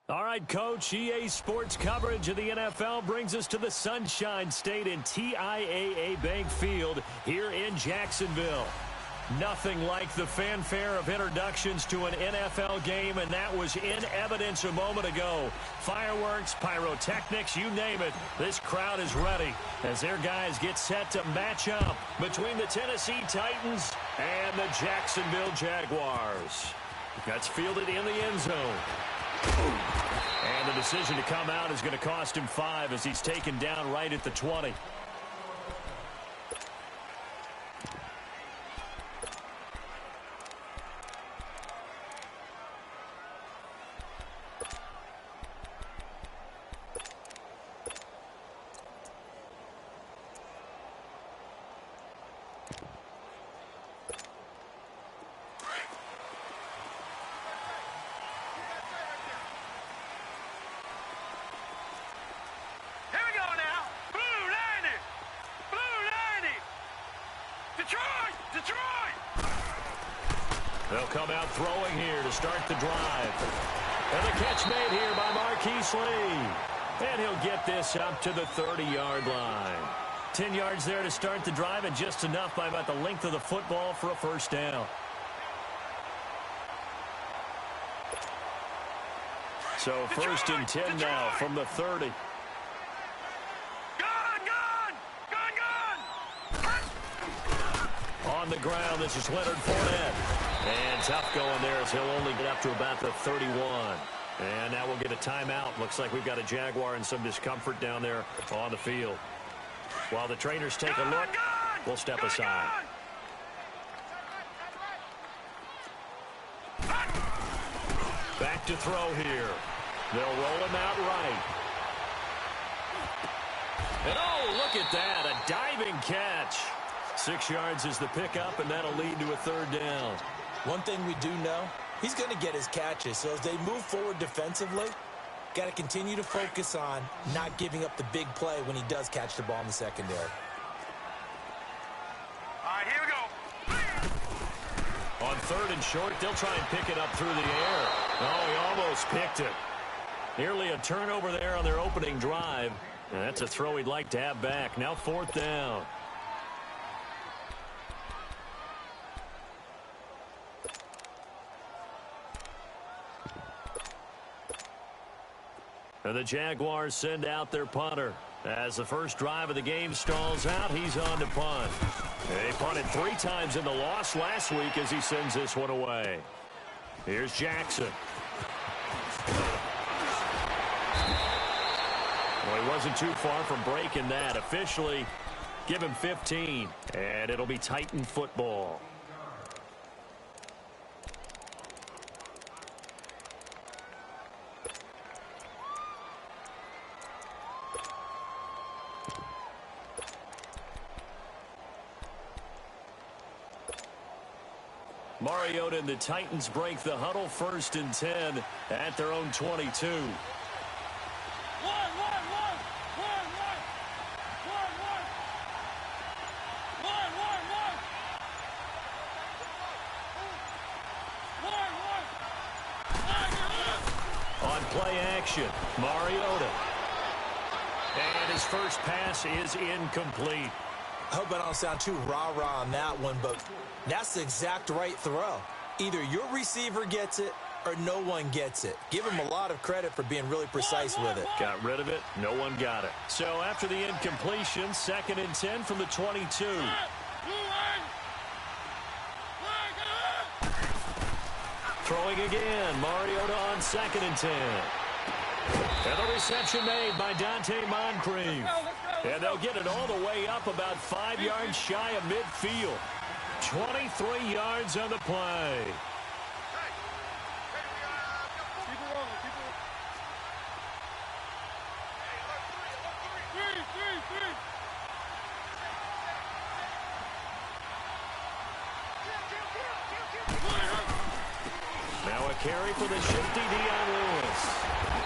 All right, Coach, EA Sports coverage of the NFL brings us to the Sunshine State in TIAA Bank Field here in Jacksonville. Nothing like the fanfare of introductions to an NFL game, and that was in evidence a moment ago. Fireworks, pyrotechnics, you name it. This crowd is ready as their guys get set to match up between the Tennessee Titans and the Jacksonville Jaguars. That's fielded in the end zone. And the decision to come out is going to cost him 5 as he's taken down right at the 20. They'll come out throwing here to start the drive. And the catch made here by Marquise Lee. And he'll get this up to the 30-yard line. 10 yards there to start the drive, and just enough by about the length of the football for a first down. So first and 10 now from the 30. On the ground, this is Leonard Fournette. And tough going there as he'll only get up to about the 31. And now we'll get a timeout. Looks like we've got a Jaguar in some discomfort down there on the field. While the trainers take a look, we'll step aside. Back to throw here. They'll roll him out right. And oh, look at that, a diving catch. 6 yards is the pickup, and that'll lead to a third down. One thing we do know, he's going to get his catches. So as they move forward defensively, got to continue to focus on not giving up the big play when he does catch the ball in the secondary. All right, here we go. On third and short, they'll try and pick it up through the air. Oh, he almost picked it. Nearly a turnover there on their opening drive. And that's a throw he'd like to have back. Now fourth down. And the Jaguars send out their punter. As the first drive of the game stalls out, he's on to punt. They punted 3 times in the loss last week as he sends this one away. Here's Jackson. Well, he wasn't too far from breaking that. Officially, give him 15, and it'll be Titan football. Mariota and the Titans break the huddle, first and 10 at their own 22. On play action, Mariota. And his first pass is incomplete. I hope I don't sound too rah-rah on that one, but that's the exact right throw. Either your receiver gets it or no one gets it. Give him a lot of credit for being really precise with it. Got rid of it. No one got it. So after the incompletion, second and 10 from the 22. Throwing again. Mariota on second and 10. And the reception made by Dante Moncrief. And they'll get it all the way up about 5 yards shy of midfield. 23 yards on the play. Now a carry for the shifty Dion Lewis.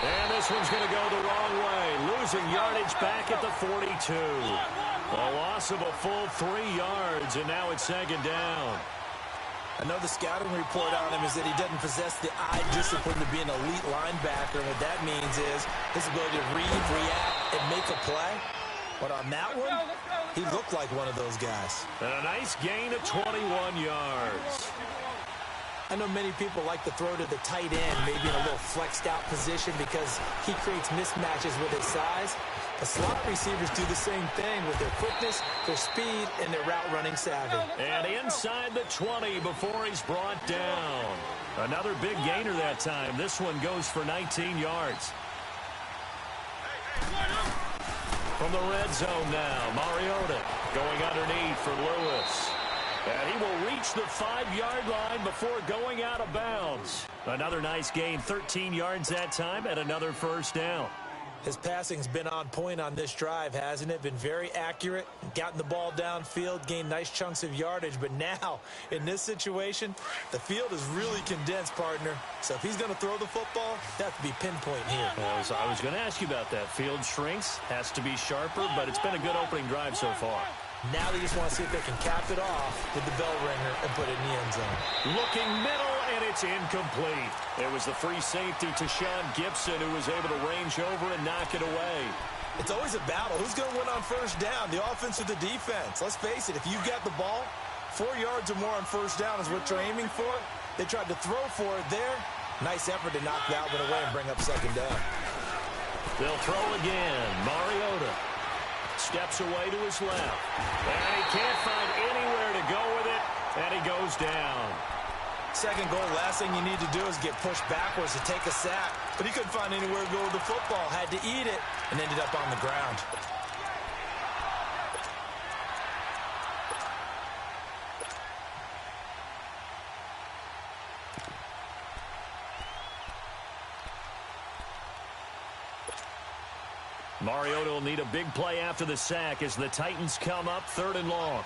And this one's going to go the wrong way. Losing yardage back at the 42. A loss of a full 3 yards, and now it's second down. I know the scouting report on him is that he doesn't possess the eye discipline to be an elite linebacker. And what that means is his ability to read, react, and make a play. But on that one, he looked like one of those guys. And a nice gain of 21 yards. I know many people like to throw to the tight end, maybe in a little flexed out position because he creates mismatches with his size. The slot receivers do the same thing with their quickness, their speed, and their route running savvy. And inside the 20 before he's brought down. Another big gainer that time. This one goes for 19 yards. From the red zone now, Mariota going underneath for Lewis. And he will reach the 5-yard line before going out of bounds. Another nice gain, 13 yards that time, and another first down. His passing's been on point on this drive, hasn't it? Been very accurate, gotten the ball downfield, gained nice chunks of yardage. But now, in this situation, the field is really condensed, partner. So if he's going to throw the football, that have to be pinpoint here. I was going to ask you about that. Field shrinks, has to be sharper, but it's been a good opening drive so far. Now they just want to see if they can cap it off with the bell ringer and put it in the end zone. Looking middle, and it's incomplete. It was the free safety to Sean Gibson who was able to range over and knock it away. It's always a battle. Who's going to win on first down, the offense or the defense? Let's face it, if you got the ball, 4 yards or more on first down is what you're aiming for. They tried to throw for it there. Nice effort to knock that one away and bring up second down. They'll throw again. Mariota steps away to his left. And he can't find anywhere to go with it, and he goes down. Second goal, last thing you need to do is get pushed backwards to take a sack. But he couldn't find anywhere to go with the football. Had to eat it and ended up on the ground. Mariota will need a big play after the sack as the Titans come up 3rd and long.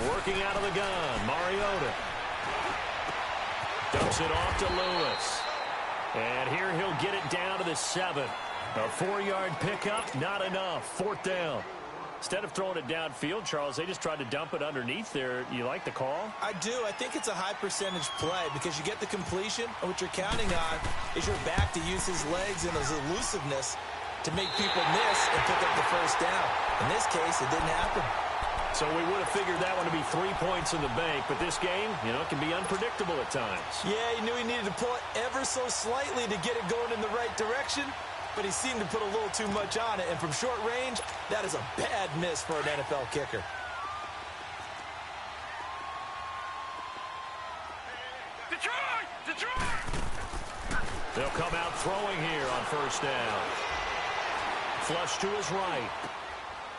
Working out of the gun, Mariota dumps it off to Lewis. And here he'll get it down to the 7. A 4-yard pickup, not enough. 4th down. Instead of throwing it downfield, Charles, they just tried to dump it underneath there. You like the call? I do. I think it's a high percentage play because you get the completion, and what you're counting on is your back to use his legs and his elusiveness to make people miss and pick up the first down. In this case, it didn't happen. So we would have figured that one to be 3 points in the bank, but this game, can be unpredictable at times. Yeah, he knew he needed to pull it ever so slightly to get it going in the right direction. But he seemed to put a little too much on it. And from short range, that is a bad miss for an NFL kicker. Detroit! They'll come out throwing here on first down. Flush to his right.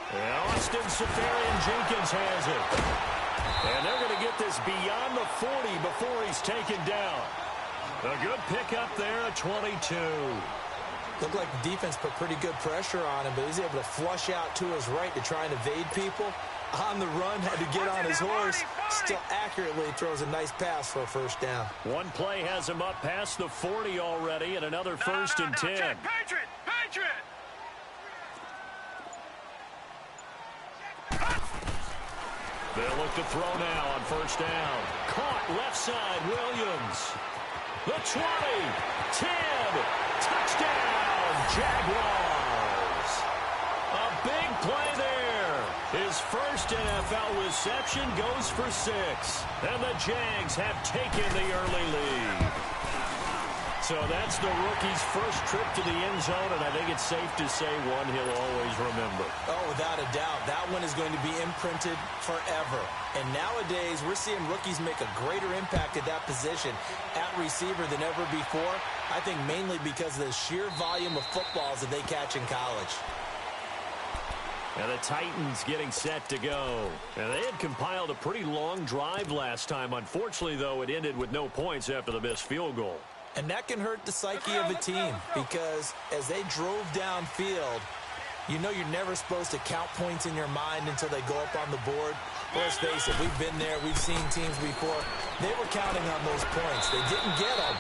And Austin Seferian-Jenkins has it. And they're going to get this beyond the 40 before he's taken down. A good pickup there at 22. Looked like the defense put pretty good pressure on him, but he's able to flush out to his right to try and evade people. On the run, had to get on his horse. Still accurately throws a nice pass for a first down. One play has him up past the 40 already, and another first and 10. Patriot! They'll look to throw now on first down. Caught left side, Williams. The 20, 10, touchdown, Jaguars. A big play there. His first NFL reception goes for 6. And the Jags have taken the early lead. So that's the rookie's first trip to the end zone, and I think it's safe to say one he'll always remember. Oh, without a doubt. That one is going to be imprinted forever. And nowadays, we're seeing rookies make a greater impact at that position at receiver than ever before. I think mainly because of the sheer volume of footballs that they catch in college. And the Titans getting set to go. And they had compiled a pretty long drive last time. Unfortunately, though, it ended with no points after the missed field goal. And that can hurt the psyche of a team because as they drove downfield, you know you're never supposed to count points in your mind until they go up on the board. Let's face it, we've been there. We've seen teams before. They were counting on those points. They didn't get them.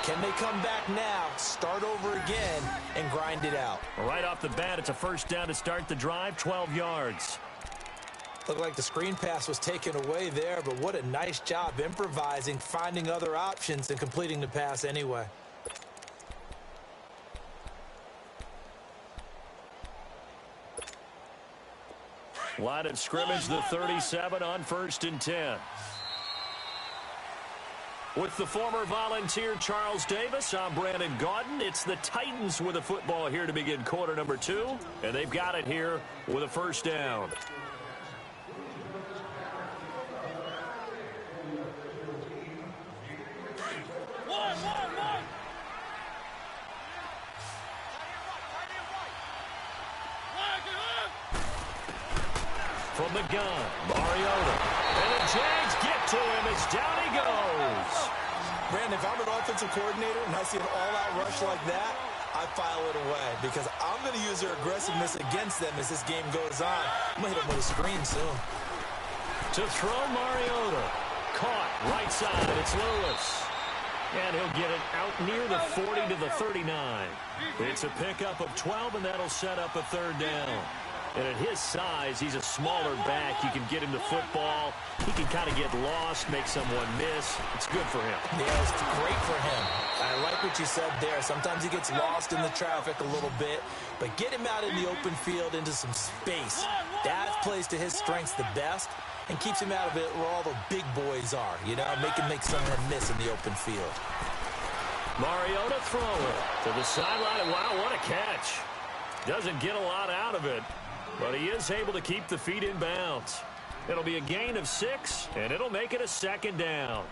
Can they come back now, start over again, and grind it out? Right off the bat, it's a first down to start the drive, 12 yards. Looked like the screen pass was taken away there, but what a nice job improvising, finding other options, and completing the pass anyway. Line of scrimmage, the 37 on 1st and 10. With the former Volunteer Charles Davis, I'm Brandon Gaudin. It's the Titans with the football here to begin quarter number 2, and they've got it here with a first down. From the gun, Mariota. And the Jags get to him. It's down he goes. Brandon, if I'm an offensive coordinator and I see an all-out rush like that, I file it away because I'm going to use their aggressiveness against them as this game goes on. I'm going to hit them with a screen soon. To throw, Mariota. Caught, right side. It's Lewis. And he'll get it out near the 40 to the 39. It's a pickup of 12, and that'll set up a third down. And at his size, he's a smaller back. You can get him the football. He can kind of get lost, make someone miss. It's good for him. Yeah, it's great for him. I like what you said there. Sometimes he gets lost in the traffic a little bit, but get him out in the open field into some space. That plays to his strengths the best and keeps him out of it where all the big boys are, you know, make him make someone miss in the open field. Mariota throwing to the sideline. Wow, what a catch. Doesn't get a lot out of it, but he is able to keep the feet in bounds. It'll be a gain of 6, and it'll make it a second down.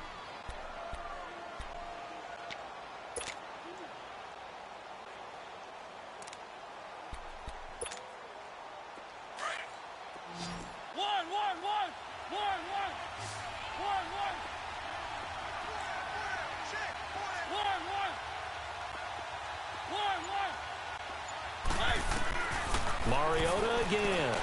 Mariota again.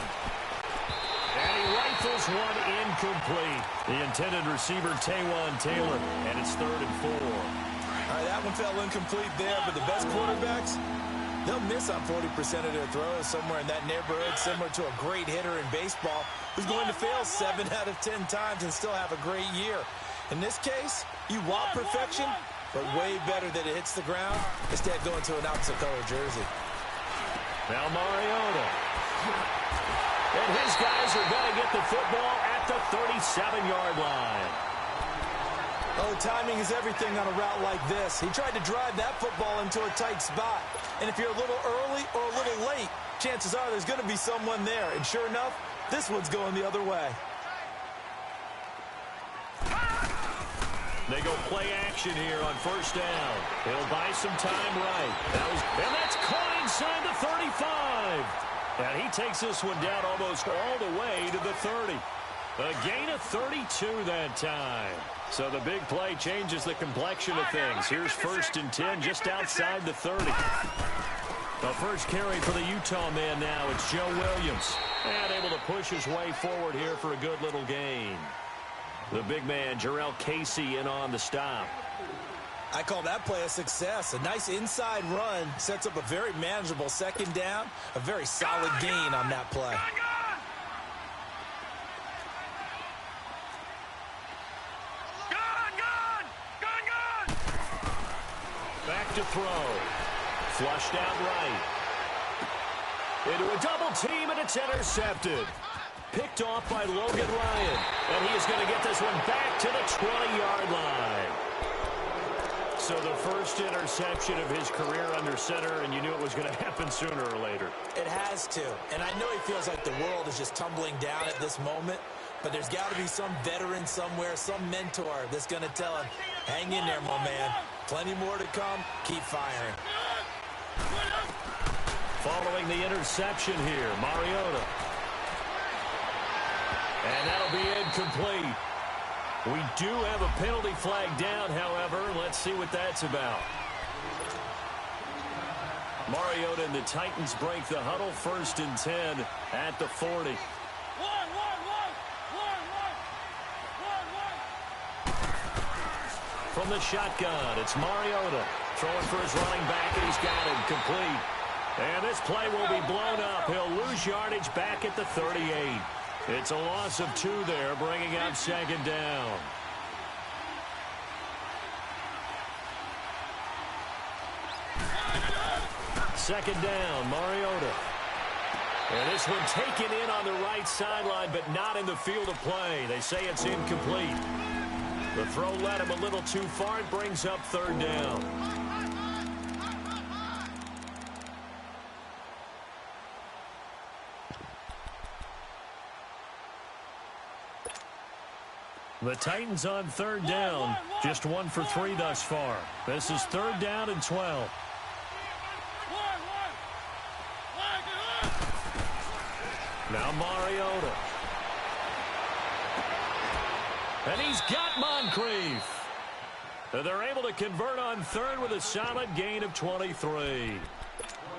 And he rifles one incomplete. The intended receiver, Taywan Taylor, and it's 3rd and 4. All right, that one fell incomplete there, but the best quarterbacks, they'll miss on 40% of their throws somewhere in that neighborhood, similar to a great hitter in baseball who's going to fail 7 out of 10 times and still have a great year. In this case, you want perfection, but way better that it hits the ground instead going to an opposite-color jersey. Now Mariota. And his guys are going to get the football at the 37-yard line. Oh, timing is everything on a route like this. He tried to drive that football into a tight spot. And if you're a little early or a little late, chances are there's going to be someone there. And sure enough, this one's going the other way. They go play action here on 1st down. He'll buy some time right. And that's caught inside the 35. And he takes this one down almost all the way to the 30. A gain of 32 that time. So the big play changes the complexion of things. Here's 1st and 10 just outside the 30. The first carry for the Utah man now. It's Joe Williams. And able to push his way forward here for a good little gain. The big man, Jarrell Casey, in on the stop. I call that play a success. A nice inside run sets up a very manageable second down. A very solid gain on that play. Back to throw. Flushed out right. Into a double team, and it's intercepted. Picked off by Logan Ryan. And he is going to get this one back to the 20-yard line. So the first interception of his career under center, and you knew it was going to happen sooner or later. It has to. And I know he feels like the world is just tumbling down at this moment, but there's got to be some veteran somewhere, some mentor that's going to tell him, hang in there, my man. Plenty more to come. Keep firing. Following the interception here, Mariota. And that'll be incomplete. We do have a penalty flag down, however. Let's see what that's about. Mariota and the Titans break the huddle. 1st and 10 at the 40. from the shotgun. It's Mariota throwing for his running back, and he's got him complete. And this play will be blown up. He'll lose yardage back at the 38. It's a loss of 2 there, bringing up second down. Second down, Mariota. And this one taken in on the right sideline, but not in the field of play. They say it's incomplete. The throw led him a little too far. It brings up third down. The Titans on third down. Just 1 for 3 thus far. This is third down and 12. Now Mariota. And he's got Moncrief. They're able to convert on third with a solid gain of 23.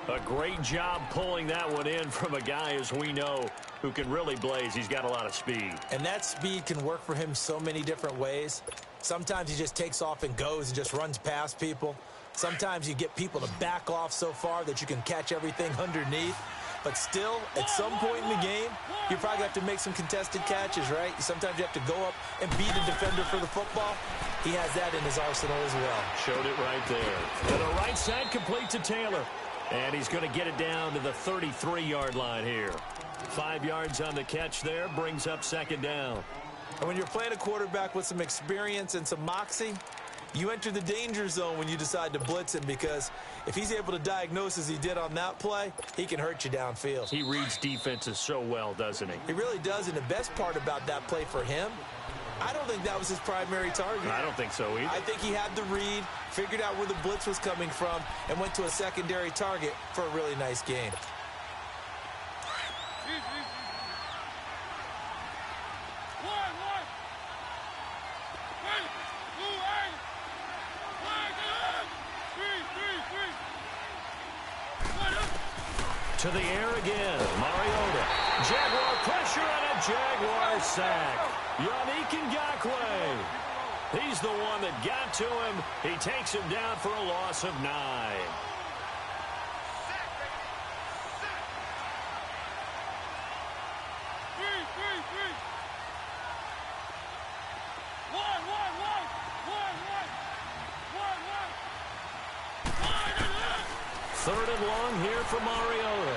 A great job pulling that one in from a guy, as we know, who can really blaze. He's got a lot of speed. And that speed can work for him so many different ways. Sometimes he just takes off and goes and just runs past people. Sometimes you get people to back off so far that you can catch everything underneath. But still, at some point in the game, you probably have to make some contested catches, right? Sometimes you have to go up and beat a defender for the football. He has that in his arsenal as well. Showed it right there. To the right side, complete to Taylor. And he's going to get it down to the 33-yard line here. 5 yards on the catch there, brings up second down. And when you're playing a quarterback with some experience and some moxie, you enter the danger zone when you decide to blitz him, because if he's able to diagnose as he did on that play, he can hurt you downfield. He reads defenses so well, doesn't he? He really does, and the best part about that play for him, I don't think that was his primary target. I don't think so either. I think he had the read, figured out where the blitz was coming from, and went to a secondary target for a really nice game. To the air again, Mariota. Jaguar pressure and a Jaguar sack. Yannick Ngakoue. He's the one that got to him. He takes him down for a loss of 9. Third and long here for Mariota.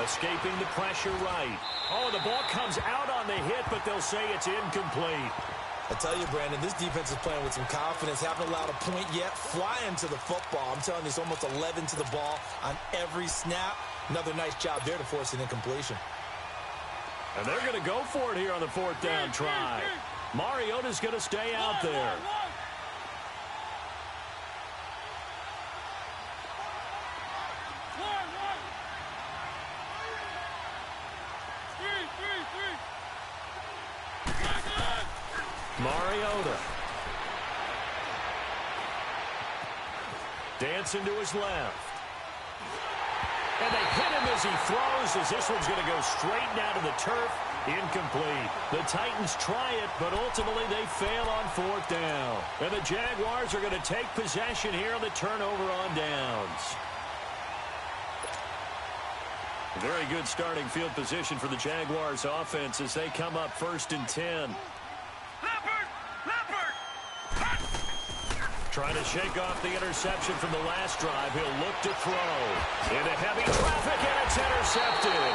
Escaping the pressure right. Oh, the ball comes out on the hit, but they'll say it's incomplete. I tell you, Brandon, this defense is playing with some confidence. Haven't allowed a point yet. Flying to the football. I'm telling you, it's almost 11 to the ball on every snap. Another nice job there to force an incompletion. And they're going to go for it here on the 4th down try. Mariota's going to stay out there. Mariota. Dancing to his left. And they hit him as he throws, as this one's going to go straight down to the turf. Incomplete. The Titans try it, but ultimately they fail on 4th down. And the Jaguars are going to take possession here on the turnover on downs. Very good starting field position for the Jaguars offense as they come up 1st and 10. Trying to shake off the interception from the last drive. He'll look to throw. Into heavy traffic, and it's intercepted.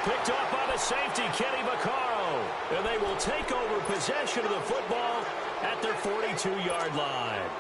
Picked up by the safety, Kenny Vaccaro. And they will take over possession of the football at their 42-yard line.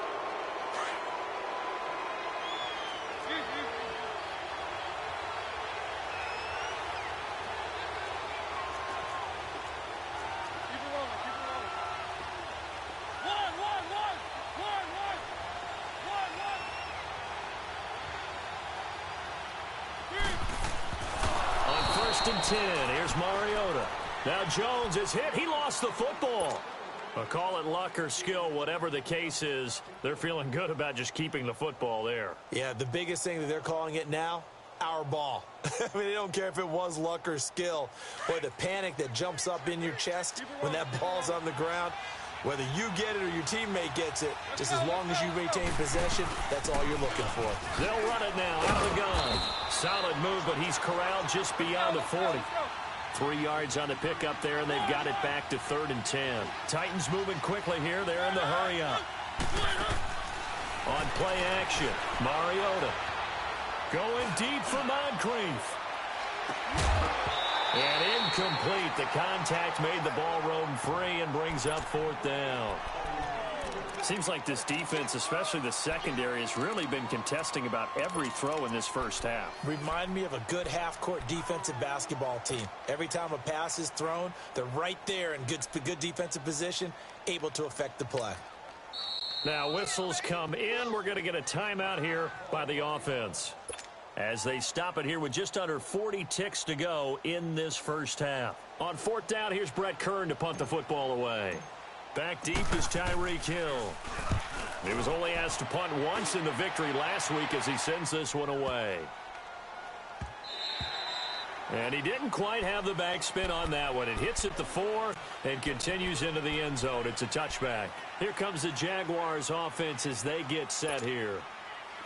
And 10. Here's Mariota. Now Jones is hit. He lost the football. I'll call it luck or skill, whatever the case is. They're feeling good about just keeping the football there. Yeah, the biggest thing that they're calling it now, our ball. I mean, they don't care if it was luck or skill. Boy, the panic that jumps up in your chest when that ball's on the ground. Whether you get it or your teammate gets it, just as long as you retain possession, that's all you're looking for. They'll run it now out of the gun. Solid move, but he's corralled just beyond the 40. 3 yards on the pickup there, and they've got it back to 3rd and 10. Titans moving quickly here. They're in the hurry-up. On play action, Mariota. Going deep for Moncrief. And incomplete. The contact made the ball roam free and brings up 4th down. Seems like this defense, especially the secondary, has really been contesting about every throw in this first half. Remind me of a good half-court defensive basketball team. Every time a pass is thrown, they're right there in good defensive position, able to affect the play. Now whistles come in. We're going to get a timeout here by the offense, as they stop it here with just under 40 ticks to go in this first half. On 4th down, here's Brett Kern to punt the football away. Back deep is Tyreek Hill. He was only asked to punt once in the victory last week as he sends this one away. And he didn't quite have the backspin on that one. It hits at the 4 and continues into the end zone. It's a touchback. Here comes the Jaguars offense as they get set here.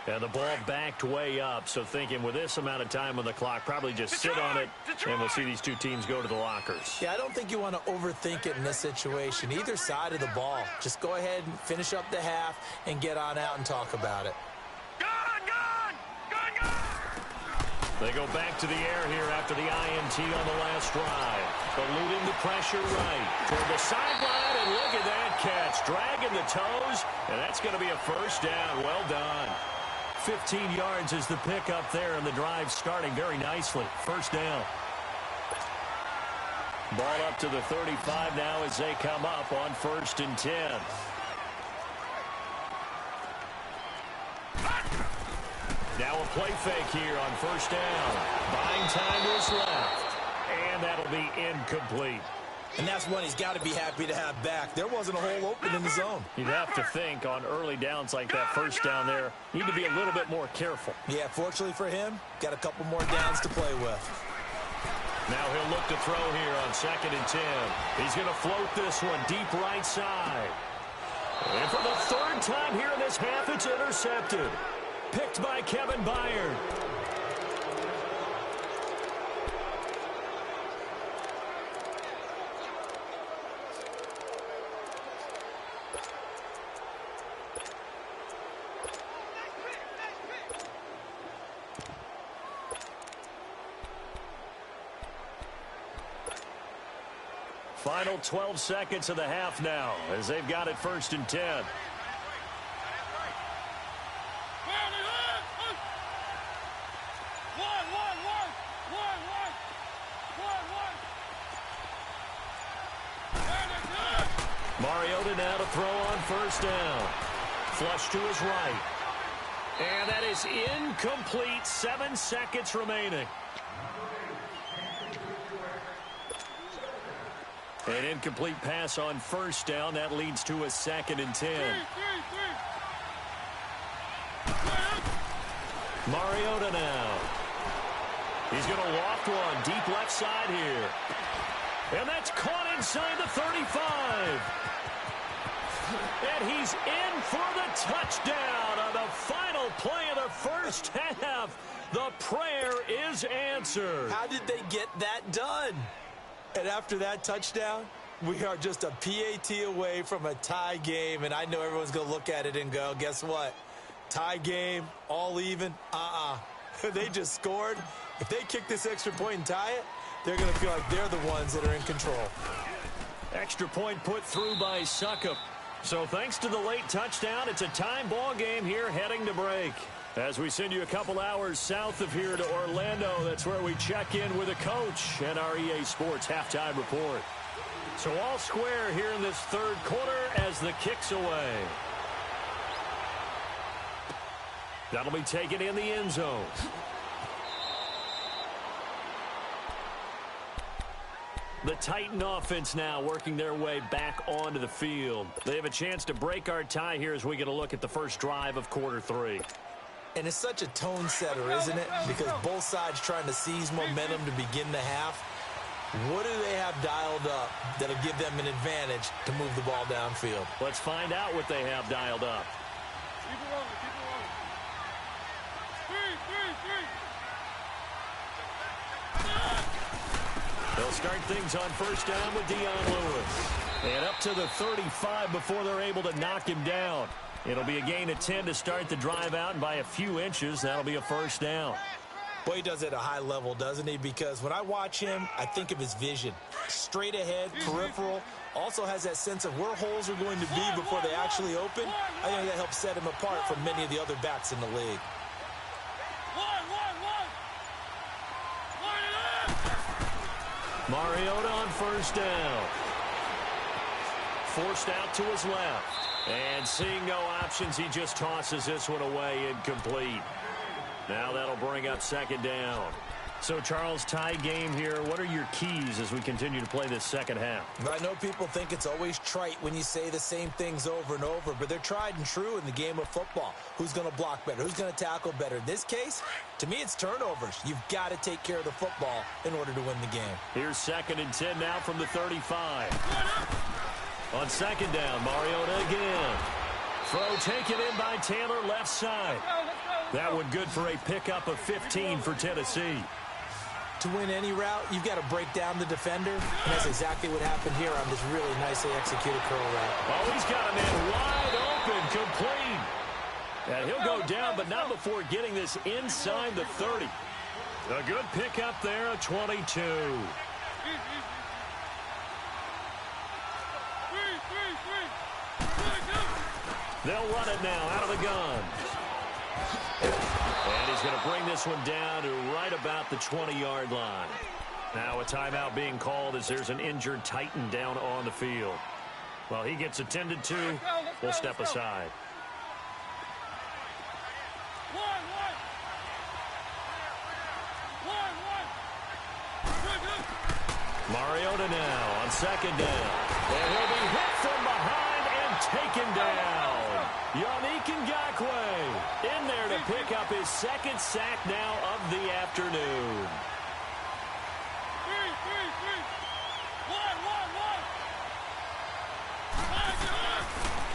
And the ball backed way up, so thinking with this amount of time on the clock, probably just sit on it, and we'll see these two teams go to the lockers. Yeah, I don't think you want to overthink it in this situation. Either side of the ball. Just go ahead and finish up the half and get on out and talk about it. They go back to the air here after the INT on the last drive. Eluding the pressure right toward the sideline, and look at that catch. Dragging the toes, and that's going to be a first down. Well done. 15 yards is the pickup there, and the drive starting very nicely. First down. Ball up to the 35 now as they come up on 1st and 10. Now a play fake here on 1st down. Buying time to his left, and that'll be incomplete. And that's one he's got to be happy to have back. There wasn't a hole open in the zone. You'd have to think on early downs like that, first down there, need to be a little bit more careful. Yeah, fortunately for him, got a couple more downs to play with. Now he'll look to throw here on 2nd and 10. He's going to float this one deep right side. And for the 3rd time here in this half, it's intercepted. Picked by Kevin Byard. Final 12 seconds of the half now as they've got it 1st and 10. Mariota now to throw on 1st down. Flush to his right. And that is incomplete. 7 seconds remaining. An incomplete pass on 1st down. That leads to a 2nd and 10. Mariota now. He's going to loft one deep left side here. And that's caught inside the 35. And he's in for the touchdown on the final play of the first half. The prayer is answered. How did they get that done? And after that touchdown, we are just a PAT away from a tie game. And I know everyone's going to look at it and go, guess what? Tie game, all even? They just scored. If they kick this extra point and tie it, they're going to feel like they're the ones that are in control. Extra point put through by Succop. So thanks to the late touchdown, it's a time ball game here heading to break. As we send you a couple hours south of here to Orlando, that's where we check in with a coach and our EA Sports halftime report. So all square here in this 3rd quarter as the kick's away. That'll be taken in the end zone. The Titan offense now working their way back onto the field. They have a chance to break our tie here as we get a look at the first drive of quarter 3. And it's such a tone setter, isn't it? Because both sides trying to seize momentum to begin the half. What do they have dialed up that'll give them an advantage to move the ball downfield? Let's find out what they have dialed up. Keep it rolling, keep it rolling. Three. They'll start things on first down with Dion Lewis. And up to the 35 before they're able to knock him down. It'll be a gain of 10 to start the drive out, and by a few inches, that'll be a first down. Boy, he does it at a high level, doesn't he? Because when I watch him, I think of his vision. Straight ahead, peripheral. Also has that sense of where holes are going to be before they actually open. I think that helps set him apart from many of the other backs in the league. Mariota on first down. Forced out to his left. And seeing no options, he just tosses this one away, incomplete. Now that'll bring up second down. So, Charles, tie game here. What are your keys as we continue to play this second half? I know people think it's always trite when you say the same things over and over, but they're tried and true in the game of football. Who's going to block better? Who's going to tackle better? In this case, to me, it's turnovers. You've got to take care of the football in order to win the game. Here's 2nd and 10 now from the 35. On second down, Mariota again. Throw taken in by Taylor, left side. That one good for a pickup of 15 for Tennessee. To win any route, you've got to break down the defender, and that's exactly what happened here on this really nicely executed curl route. Oh, he's got a man wide open, complete. And he'll go down, but not before getting this inside the 30. A good pickup there, a 22. They'll run it now out of the gun. And he's going to bring this one down to right about the 20-yard line. Now a timeout being called as there's an injured Titan down on the field. While he gets attended to, we'll step aside. Mariota now on second down. And he'll be hit from behind and taken down. Yannick Ngakoue in there to pick up his second sack now of the afternoon.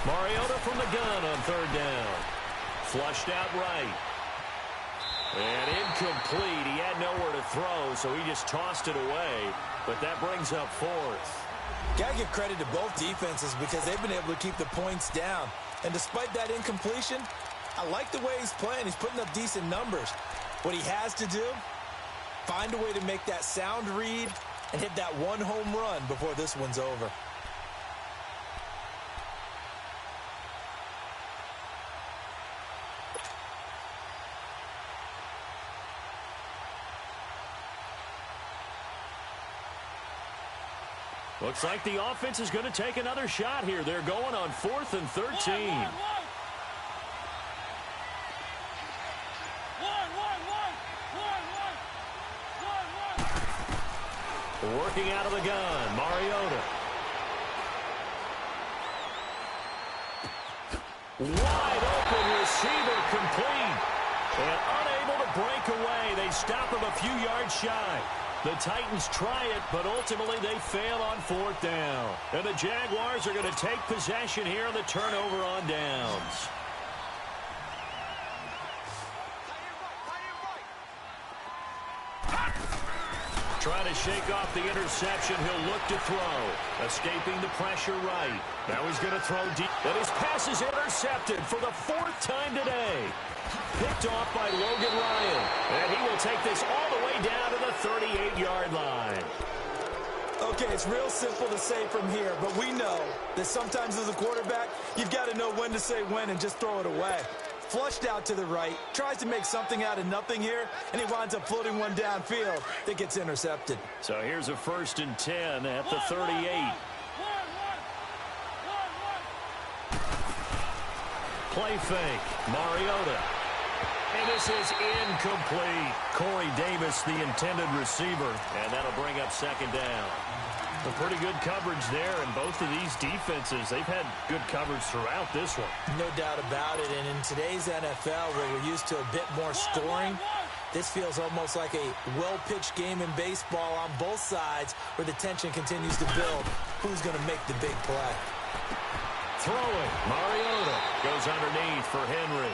Mariota from the gun on third down. Flushed out right. And incomplete. He had nowhere to throw, so he just tossed it away. But that brings up fourth. Got to give credit to both defenses because they've been able to keep the points down. And despite that incompletion, I like the way he's playing. He's putting up decent numbers. What he has to do, find a way to make that sound read and hit that one home run before this one's over. Looks like the offense is going to take another shot here. They're going on 4th and 13. Working out of the gun, Mariota. Wide open receiver, complete. And unable to break away. They stop him a few yards shy. The Titans try it, but ultimately they fail on 4th down. And the Jaguars are going to take possession here on the turnover on downs. Trying to shake off the interception. He'll look to throw. Escaping the pressure right. Now he's going to throw deep. And his pass is intercepted for the 4th time today. Picked off by Logan Ryan. And he will take this all the way down to the 38-yard line. Okay, it's real simple to say from here, but we know that sometimes as a quarterback, you've got to know when to say when and just throw it away. Flushed out to the right, tries to make something out of nothing here, and he winds up floating one downfield that gets intercepted. So here's a 1st and 10 at the 38. Play fake, Mariota. And this is incomplete. Corey Davis, the intended receiver, and that'll bring up second down. Some pretty good coverage there, and both of these defenses, they've had good coverage throughout this one. No doubt about it, and in today's NFL, where we're used to a bit more scoring, This feels almost like a well-pitched game in baseball on both sides where the tension continues to build. Who's going to make the big play? Throwing. Mariota goes underneath for Henry.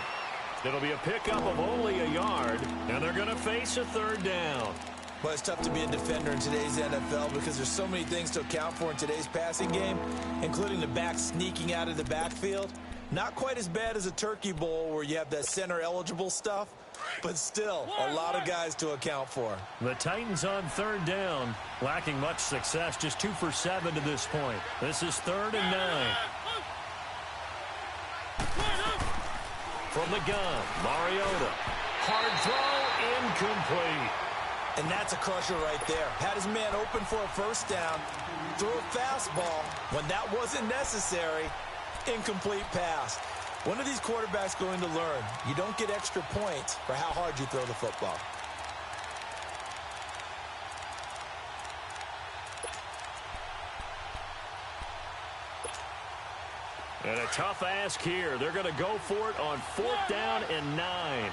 It'll be a pickup of only a yard, and they're going to face a third down. Well, it's tough to be a defender in today's NFL because there's so many things to account for in today's passing game, including the back sneaking out of the backfield. Not quite as bad as a turkey bowl where you have that center-eligible stuff, but still a lot of guys to account for. The Titans on third down, lacking much success, just 2 for 7 to this point. This is 3rd and 9. From the gun, Mariota. Hard throw, incomplete. And that's a crusher right there. Had his man open for a first down, threw a fastball. When that wasn't necessary, incomplete pass. One of these quarterbacks going to learn, you don't get extra points for how hard you throw the football. And a tough ask here. They're going to go for it on 4th down and 9.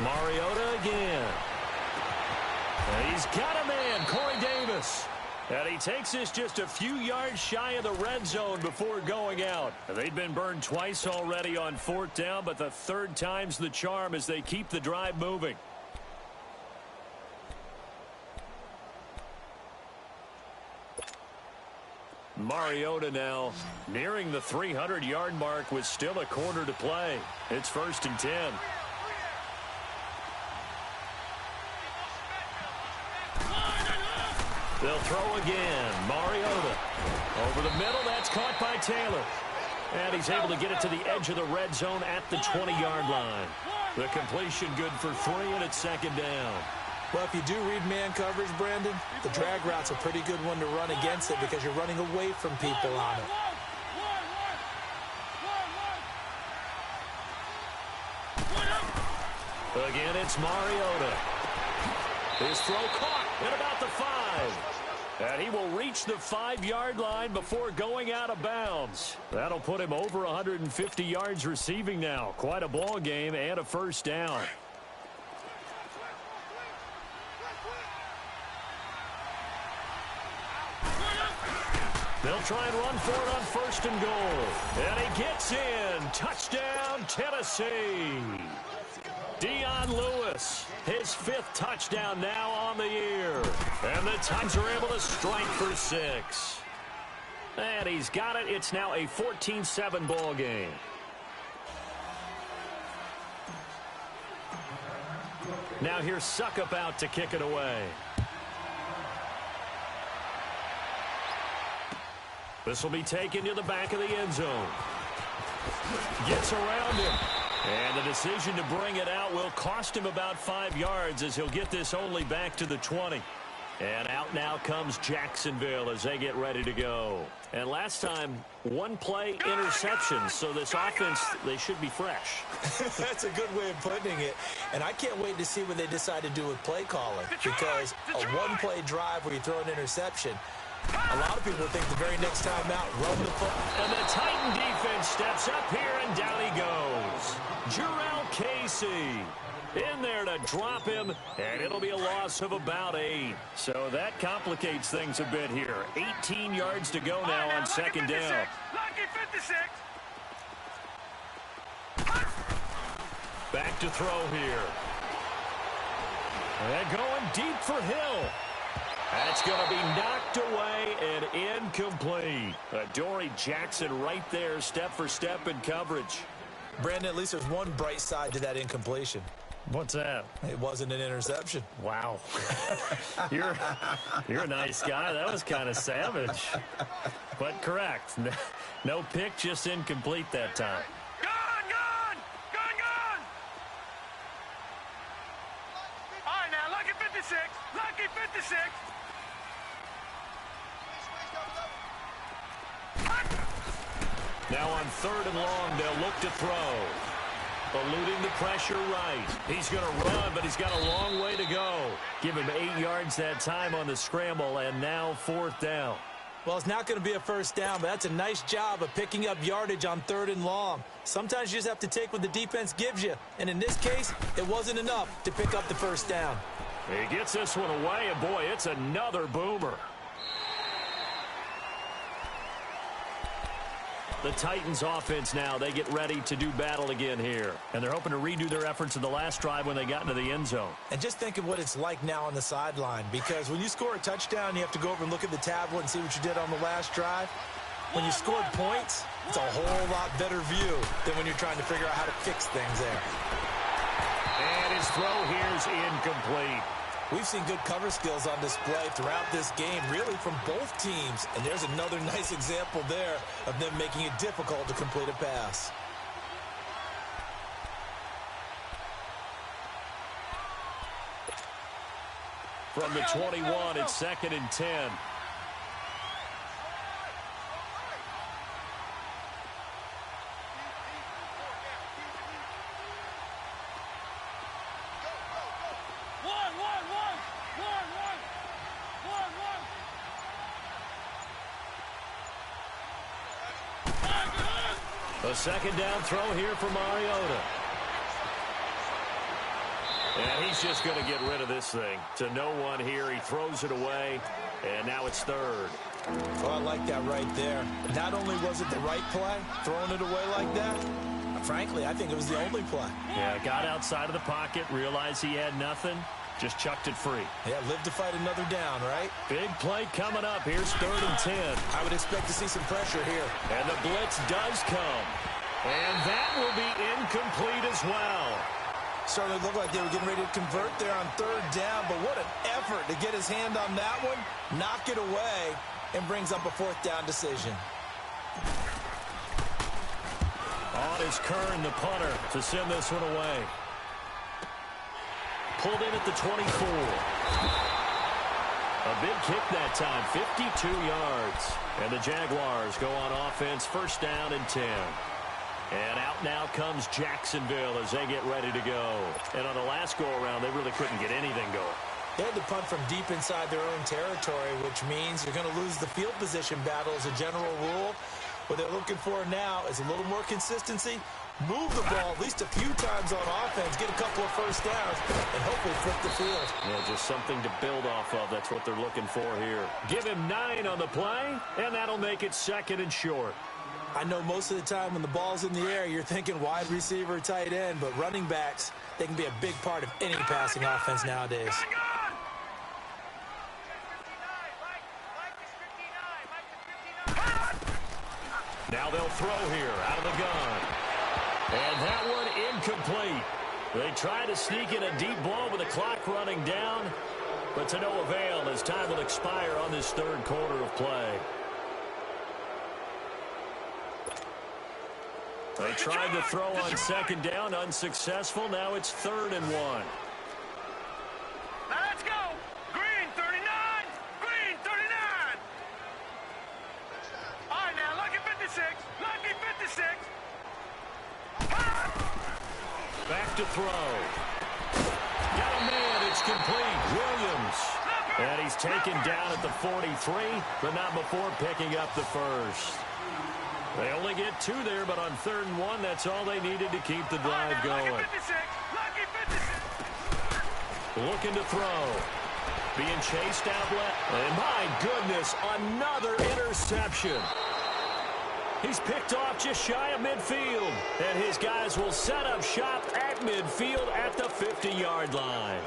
Mariota again. And he's got a man, Corey Davis. And he takes this just a few yards shy of the red zone before going out. They've been burned twice already on 4th down, but the 3rd time's the charm as they keep the drive moving. Mariota now nearing the 300-yard mark with still a quarter to play. It's 1st and 10. They'll throw again. Mariota. Over the middle, that's caught by Taylor. And he's able to get it to the edge of the red zone at the 20-yard line. The completion good for 3, and it's 2nd down. Well, if you do read man coverage, Brandon, the drag route's a pretty good one to run against it because you're running away from people on it. Again, it's Mariota. His throw caught at about the 5. And he will reach the 5-yard line before going out of bounds. That'll put him over 150 yards receiving now. Quite a ball game and a 1st down. They'll try and run for it on 1st and goal. And he gets in. Touchdown, Tennessee. Dion Lewis, his 5th touchdown now on the year. And the Titans are able to strike for 6. And he's got it. It's now a 14-7 ball game. Now here's Suckup out to kick it away. This will be taken to the back of the end zone. Gets around him. And the decision to bring it out will cost him about 5 yards as he'll get this only back to the 20. And out now comes Jacksonville as they get ready to go. And last time, 1-play interception. So this offense, they should be fresh. That's a good way of putting it. And I can't wait to see what they decide to do with play calling. Because a 1-play drive where you throw an interception, a lot of people think the very next time out, run the football. And the Titan defense steps up here, and down he goes. Jarrell Casey in there to drop him, and it'll be a loss of about 8. So that complicates things a bit here. 18 yards to go now on 2nd down. Lucky 56. Back to throw here. And going deep for Hill. That's going to be knocked away and incomplete. Adoree Jackson right there, step for step in coverage. Brandon, at least there's one bright side to that incompletion. What's that? It wasn't an interception. Wow. You're a nice guy. That was kind of savage. But correct. No pick, just incomplete that time. Gone! All right, now, lucky 56. Lucky 56. Now on 3rd and long, they'll look to throw. Eluding the pressure right. He's going to run, but he's got a long way to go. Give him 8 yards that time on the scramble, and now 4th down. Well, it's not going to be a first down, but that's a nice job of picking up yardage on 3rd and long. Sometimes you just have to take what the defense gives you, and in this case, it wasn't enough to pick up the first down. He gets this one away, and boy, it's another boomer. The Titans offense now, they get ready to do battle again here. And they're hoping to redo their efforts in the last drive when they got into the end zone. And just think of what it's like now on the sideline, because when you score a touchdown, you have to go over and look at the tablet and see what you did on the last drive. When you scored points, it's a whole lot better view than when you're trying to figure out how to fix things there. And his throw here is incomplete. We've seen good cover skills on display throughout this game, really from both teams. And there's another nice example there of them making it difficult to complete a pass. From the 21, it's 2nd and 10. A second down throw here for Mariota. And he's just going to get rid of this thing. To no one here. He throws it away, and now it's 3rd. Oh, I like that right there. Not only was it the right play, throwing it away like that, frankly, I think it was the only play. Yeah, got outside of the pocket, realized he had nothing, just chucked it free. Yeah, live to fight another down, right? Big play coming up. Here's 3rd and 10. I would expect to see some pressure here. And the blitz does come. And that will be incomplete as well. Certainly looked like they were getting ready to convert there on 3rd down, but what an effort to get his hand on that one, knock it away, and brings up a 4th down decision. On is Kern, the punter, to send this one away. Pulled in at the 24. A big kick that time, 52 yards. And the Jaguars go on offense, 1st down and 10. And out now comes Jacksonville as they get ready to go. And on the last go-around, they really couldn't get anything going. They had to punt from deep inside their own territory, which means you're going to lose the field position battle as a general rule. What they're looking for now is a little more consistency, move the ball at least a few times on offense, get a couple of first downs, and hopefully flip the field. Yeah, just something to build off of. That's what they're looking for here. Give him 9 on the play, and that'll make it 2nd and short. I know most of the time when the ball's in the air, you're thinking wide receiver, tight end, but running backs, they can be a big part of any passing offense nowadays. Now they'll throw here out of the gun. And that one incomplete. They try to sneak in a deep ball with the clock running down, but to no avail as time will expire on this 3rd quarter of play. They tried to throw on 2nd down, unsuccessful. Now it's 3rd and 1. Now let's go. Green 39. Green 39. All right, now lucky 56. Lucky 56. Back to throw. Got a man. It's complete. Williams. And he's taken down at the 43, but not before picking up the first. They only get 2 there, but on 3rd and 1, that's all they needed to keep the drive going. Lucky 56. Lucky 56. Looking to throw. Being chased out left. And my goodness, another interception. He's picked off just shy of midfield. And his guys will set up shop at midfield at the 50-yard line.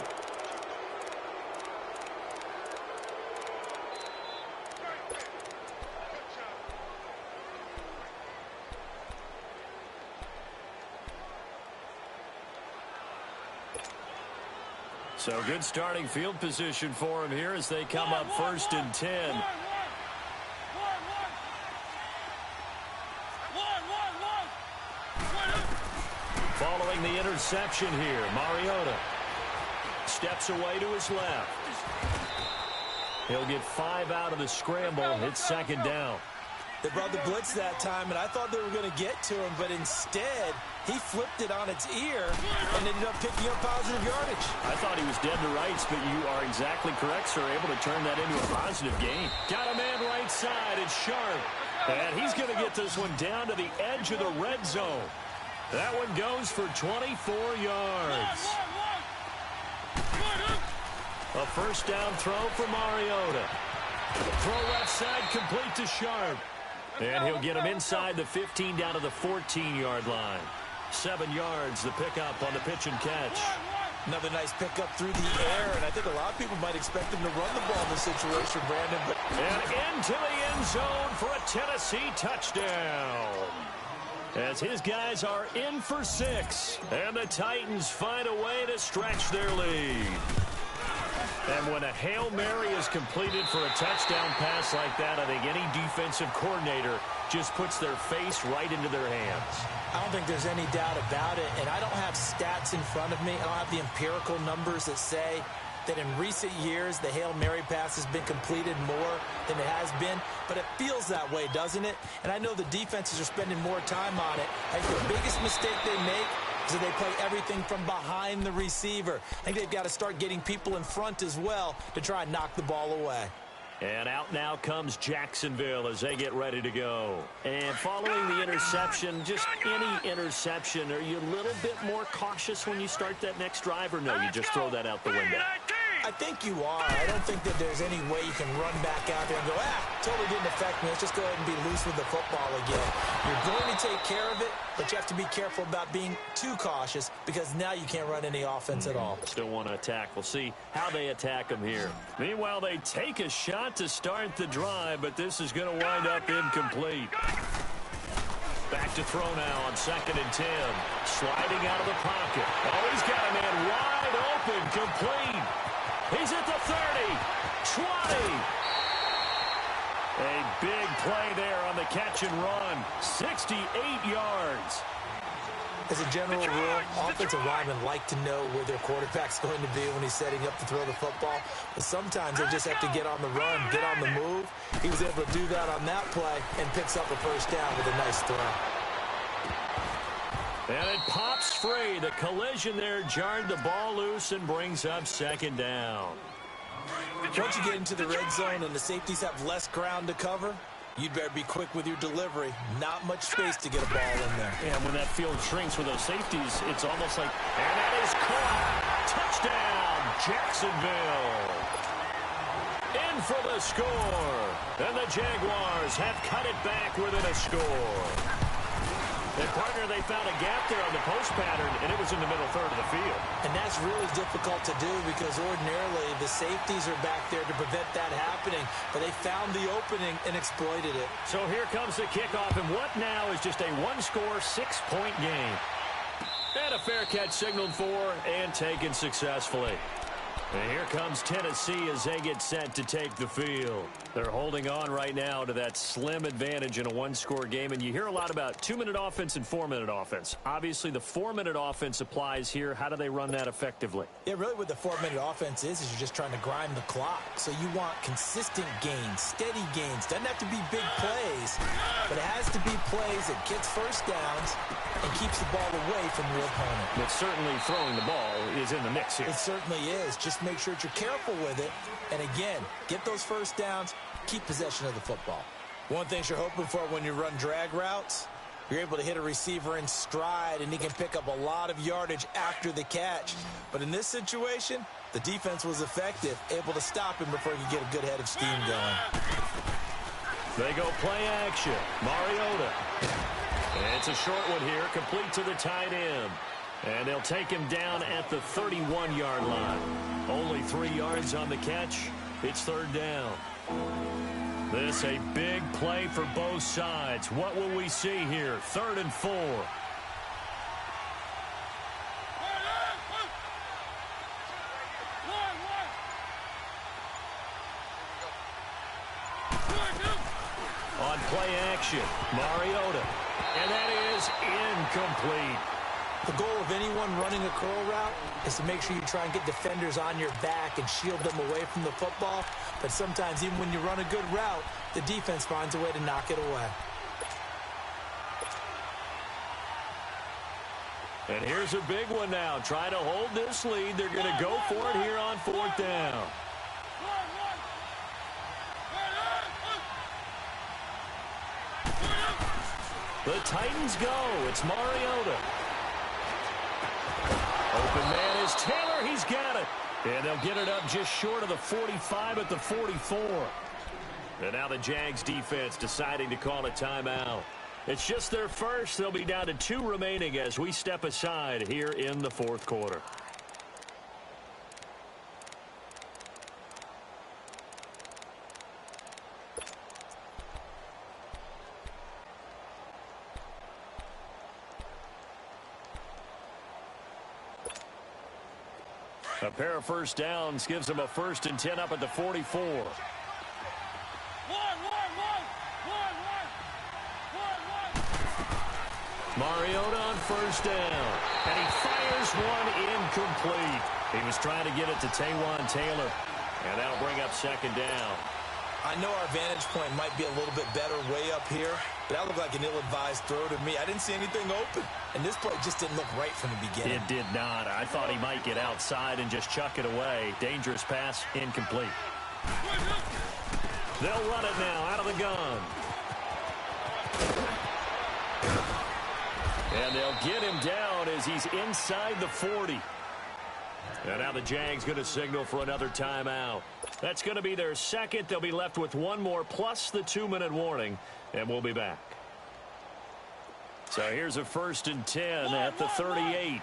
So good starting field position for him here as they come up 1st and 10. Following the interception here, Mariota steps away to his left. He'll get 5 out of the scramble. It's 2nd down. They brought the blitz that time, and I thought they were going to get to him, but instead, he flipped it on its ear and ended up picking up positive yardage. I thought he was dead to rights, but you are exactly correct, sir. Able to turn that into a positive gain. Got a man right side. It's Sharp. And he's going to get this one down to the edge of the red zone. That one goes for 24 yards. A first down throw for Mariota. Throw left side, complete to Sharp. And he'll get him inside the 15 down to the 14-yard line. 7 yards, the pickup on the pitch and catch. Another nice pickup through the air, and I think a lot of people might expect him to run the ball in this situation, Brandon. But and into the end zone for a Tennessee touchdown. As his guys are in for 6, and the Titans find a way to stretch their lead. And when a Hail Mary is completed for a touchdown pass like that, I think any defensive coordinator just puts their face right into their hands. I don't think there's any doubt about it, and I don't have stats in front of me. I don't have the empirical numbers that say that in recent years the Hail Mary pass has been completed more than it has been, but it feels that way, doesn't it? And I know the defenses are spending more time on it. I think the biggest mistake they make is that they play everything from behind the receiver. I think they've got to start getting people in front as well to try and knock the ball away. And out now comes Jacksonville as they get ready to go. And following the interception, just any interception, are you a little bit more cautious when you start that next drive, or no, you just throw that out the window? I think you are. I don't think that there's any way you can run back out there and go, totally didn't affect me. Let's just go ahead and be loose with the football again. You're going to take care of it, but you have to be careful about being too cautious because now you can't run any offense at all. Still want to attack. We'll see how they attack them here. Meanwhile, they take a shot to start the drive, but this is going to wind up incomplete. Back to throw now on 2nd and 10. Sliding out of the pocket. Oh, he's got a man wide open, complete. He's at the 30, 20. A big play there on the catch and run. 68 yards. As a general rule, offensive linemen like to know where their quarterback's going to be when he's setting up to throw the football. But sometimes they just have to get on the run, get on the move. He was able to do that on that play and picks up a first down with a nice throw. And it pops free. The collision there jarred the ball loose and brings up 2nd down. Once you get into the red zone and the safeties have less ground to cover, you'd better be quick with your delivery. Not much space to get a ball in there. And when that field shrinks with those safeties, it's almost like, and that is caught. Touchdown, Jacksonville. In for the score. And the Jaguars have cut it back within a score. And, partner, they found a gap there on the post pattern, and it was in the middle third of the field. And that's really difficult to do because ordinarily the safeties are back there to prevent that happening, but they found the opening and exploited it. So here comes the kickoff, and what now is just a one-score, 6-point game. And a fair catch signaled for and taken successfully. And here comes Tennessee as they get set to take the field. They're holding on right now to that slim advantage in a one-score game. And you hear a lot about 2-minute offense and 4-minute offense. Obviously, the 4-minute offense applies here. How do they run that effectively? Yeah, really what the 4-minute offense is you're just trying to grind the clock. So you want consistent gains, steady gains. Doesn't have to be big plays, but it has to be plays that gets first downs and keeps the ball away from your opponent. But certainly throwing the ball is in the mix here. It certainly is. Just make sure that you're careful with it. And again, get those first downs, keep possession of the football. One thing you're hoping for when you run drag routes, you're able to hit a receiver in stride, and he can pick up a lot of yardage after the catch. But in this situation, the defense was effective, able to stop him before he could get a good head of steam going. They go play action. Mariota. And it's a short one here, complete to the tight end. And they'll take him down at the 31-yard line. Only 3 yards on the catch. It's 3rd down. This a big play for both sides. What will we see here? 3rd and 4. On play action, Mariota. And that is incomplete. The goal of anyone running a curl route is to make sure you try and get defenders on your back and shield them away from the football. But sometimes even when you run a good route, the defense finds a way to knock it away. And here's a big one now. Trying to hold this lead. They're going to go for it here on 4th down. The Titans go. It's Mariota. Open man is Taylor. He's got it. And they'll get it up just short of the 45 at the 44. And now the Jags defense deciding to call a timeout. It's just their first. They'll be down to 2 remaining as we step aside here in the 4th quarter. A pair of first downs gives them a 1st and 10 up at the 44. Mariota on 1st down. And he fires one incomplete. He was trying to get it to Taywan Taylor. And that'll bring up 2nd down. I know our vantage point might be a little bit better way up here, but that looked like an ill-advised throw to me. I didn't see anything open, and this play just didn't look right from the beginning. It did not. I thought he might get outside and just chuck it away. Dangerous pass, incomplete. They'll run it now out of the gun. And they'll get him down as he's inside the 40. And now the Jags going to signal for another timeout. That's going to be their 2nd. They'll be left with 1 more plus the 2-minute warning, and we'll be back. So here's a 1st and 10 at the 38.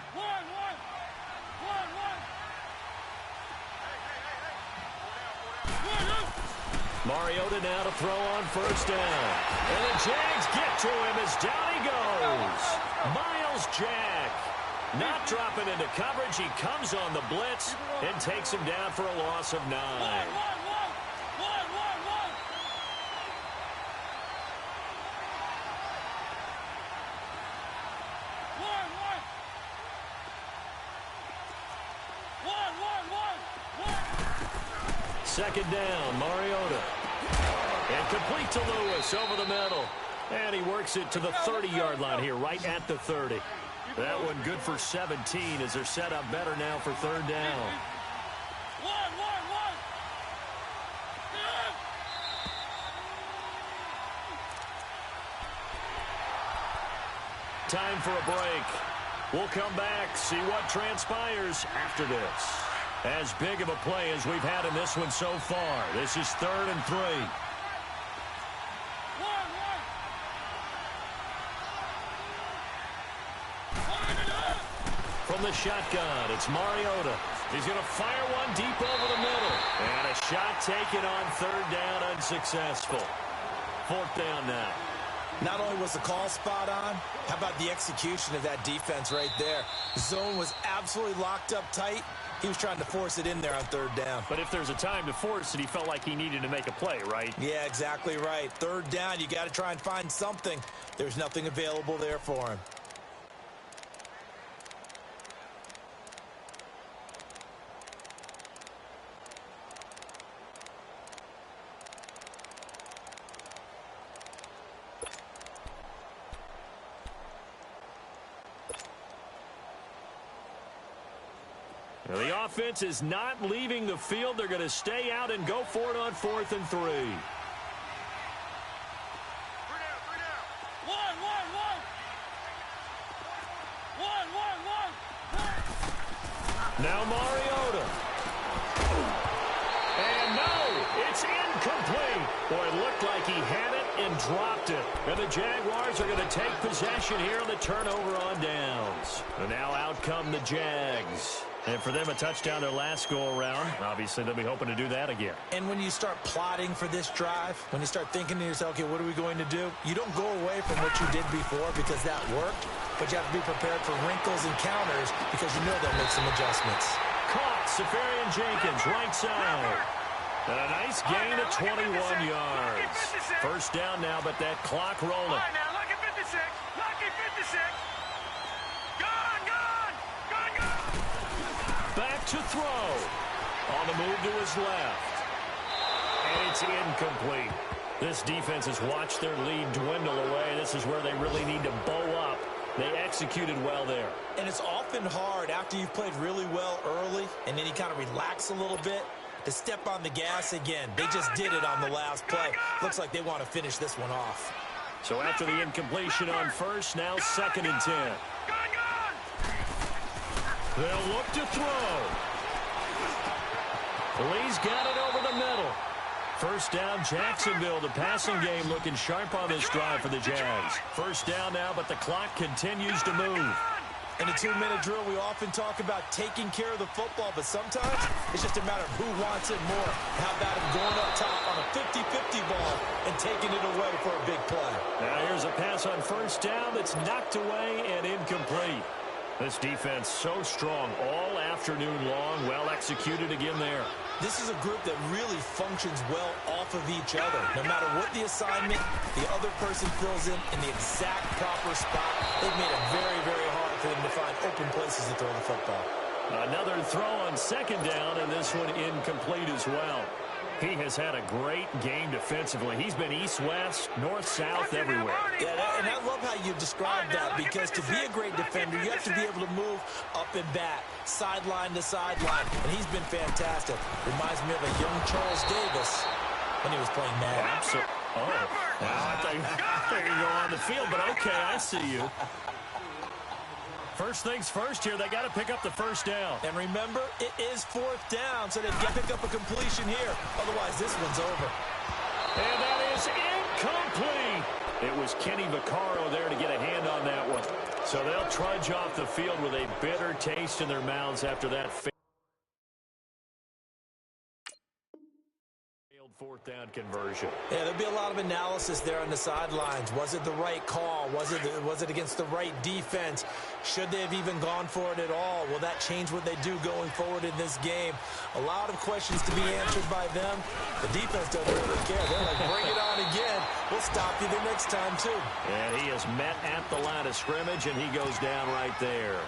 Mariota now to throw on 1st down. And the Jags get to him as down he goes. Miles Jack. Not dropping into coverage. He comes on the blitz and takes him down for a loss of 9. Second down, Mariota. And complete to Lewis over the middle. And he works it to the 30-yard line here, right at the 30. That one good for 17 as they're set up better now for 3rd down. Time for a break. We'll come back, see what transpires after this. As big of a play as we've had in this one so far. This is 3rd and 3. From the shotgun, it's Mariota. He's going to fire one deep over the middle. And a shot taken on 3rd down, unsuccessful. 4th down now. Not only was the call spot on, how about the execution of that defense right there? The zone was absolutely locked up tight. He was trying to force it in there on 3rd down. But if there's a time to force it, he felt like he needed to make a play, right? Yeah, exactly right. 3rd down, you got to try and find something. There's nothing available there for him. Now, the offense is not leaving the field. They're going to stay out and go for it on 4th and 3. Now Mariota. And no, it's incomplete. Boy, it looked like he had it and dropped it. And the Jaguars are going to take possession here on the turnover on downs. And now out come the Jags. And for them, a touchdown their last go-around. Obviously, they'll be hoping to do that again. And when you start plotting for this drive, when you start thinking to yourself, okay, what are we going to do? You don't go away from what you did before because that worked, but you have to be prepared for wrinkles and counters because you know they'll make some adjustments. Caught, Safarian Jenkins, right side. And a nice gain of 21 yards. 1st down now, but that clock rolling. All right, now, look at 56. Lucky 56. Go, go. to throw. On the move to his left. And it's incomplete. This defense has watched their lead dwindle away. This is where they really need to bow up. They executed well there. And it's often hard after you've played really well early and then you kind of relax a little bit to step on the gas again. They just did it on the last play. Looks like they want to finish this one off. So after the incompletion on first, now 2nd and 10. They'll look to throw. Lee's got it over the middle. First down, Jacksonville. The passing game looking sharp on this drive for the Jags. First down now, but the clock continues to move. In a 2-minute drill, we often talk about taking care of the football, but sometimes it's just a matter of who wants it more. How about him going up top on a 50-50 ball and taking it away for a big play? Now here's a pass on first down that's knocked away and incomplete. This defense so strong all afternoon long. Well executed again there. This is a group that really functions well off of each other. No matter what the assignment, the other person fills in the exact proper spot. They've made it very, very hard for them to find open places to throw the football. Another throw on 2nd down, and this one incomplete as well. He has had a great game defensively. He's been east-west, north-south, everywhere. Yeah, and I love how you described that, because to be a great defender, you have to be able to move up and back, sideline to sideline, and he's been fantastic. Reminds me of a young Charles Davis when he was playing Madden. Absolutely. Oh, I thought you were going to go on the field, but okay, I see you. First things first here, they got to pick up the first down. And remember, it is 4th down, so they've got to pick up a completion here. Otherwise, this one's over. And that is incomplete. It was Kenny Vaccaro there to get a hand on that one. So they'll trudge off the field with a bitter taste in their mouths after that failed 4th down conversion. Yeah, there'll be a lot of analysis there on the sidelines. Was it the right call? Was it against the right defense? Should they have even gone for it at all? Will that change what they do going forward in this game? A lot of questions to be answered by them. The defense doesn't really care. They're like, bring it on again. We'll stop you the next time, too. And he is met at the line of scrimmage, and he goes down right there.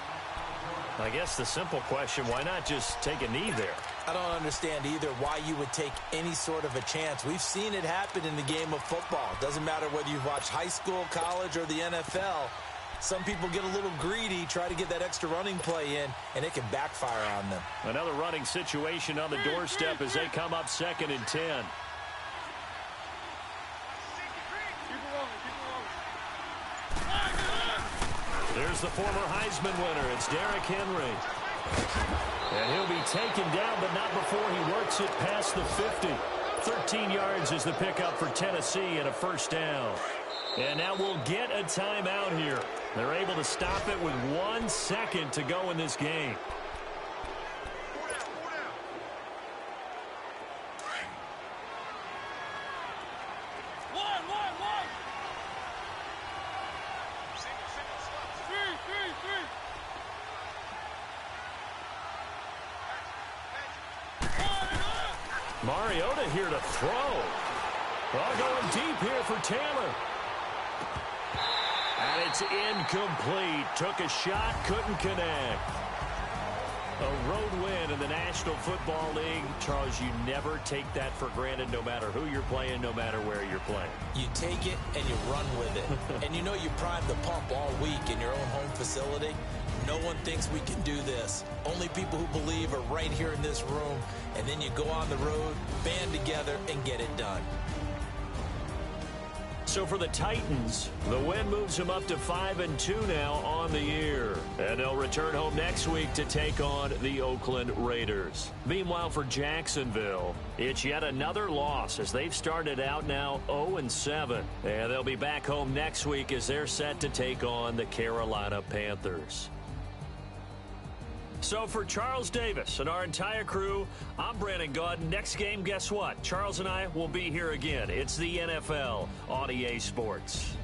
I guess the simple question, why not just take a knee there? I don't understand either why you would take any sort of a chance. We've seen it happen in the game of football. It doesn't matter whether you've watched high school, college, or the NFL. Some people get a little greedy, try to get that extra running play in, and it can backfire on them. Another running situation on the doorstep as they come up 2nd and 10. There's the former Heisman winner. It's Derrick Henry. And he'll be taken down, but not before he works it past the 50. 13 yards is the pickup for Tennessee and a first down. And now we'll get a timeout here. They're able to stop it with 1 second to go in this game. Mariota here to throw. Well, going deep here for Taylor. And it's incomplete. Took a shot, couldn't connect. A road win in the National Football League. Charles, you never take that for granted, no matter who you're playing, no matter where you're playing. You take it and you run with it. And you know you primed the pump all week in your own home facility. No one thinks we can do this. Only people who believe are right here in this room. And then you go on the road, band together, and get it done. So for the Titans, the win moves them up to 5-2 now on the year. And they'll return home next week to take on the Oakland Raiders. Meanwhile, for Jacksonville, it's yet another loss as they've started out now 0-7. And they'll be back home next week as they're set to take on the Carolina Panthers. So for Charles Davis and our entire crew, I'm Brandon Gaudin. Next game, guess what? Charles and I will be here again. It's the NFL on EA Sports.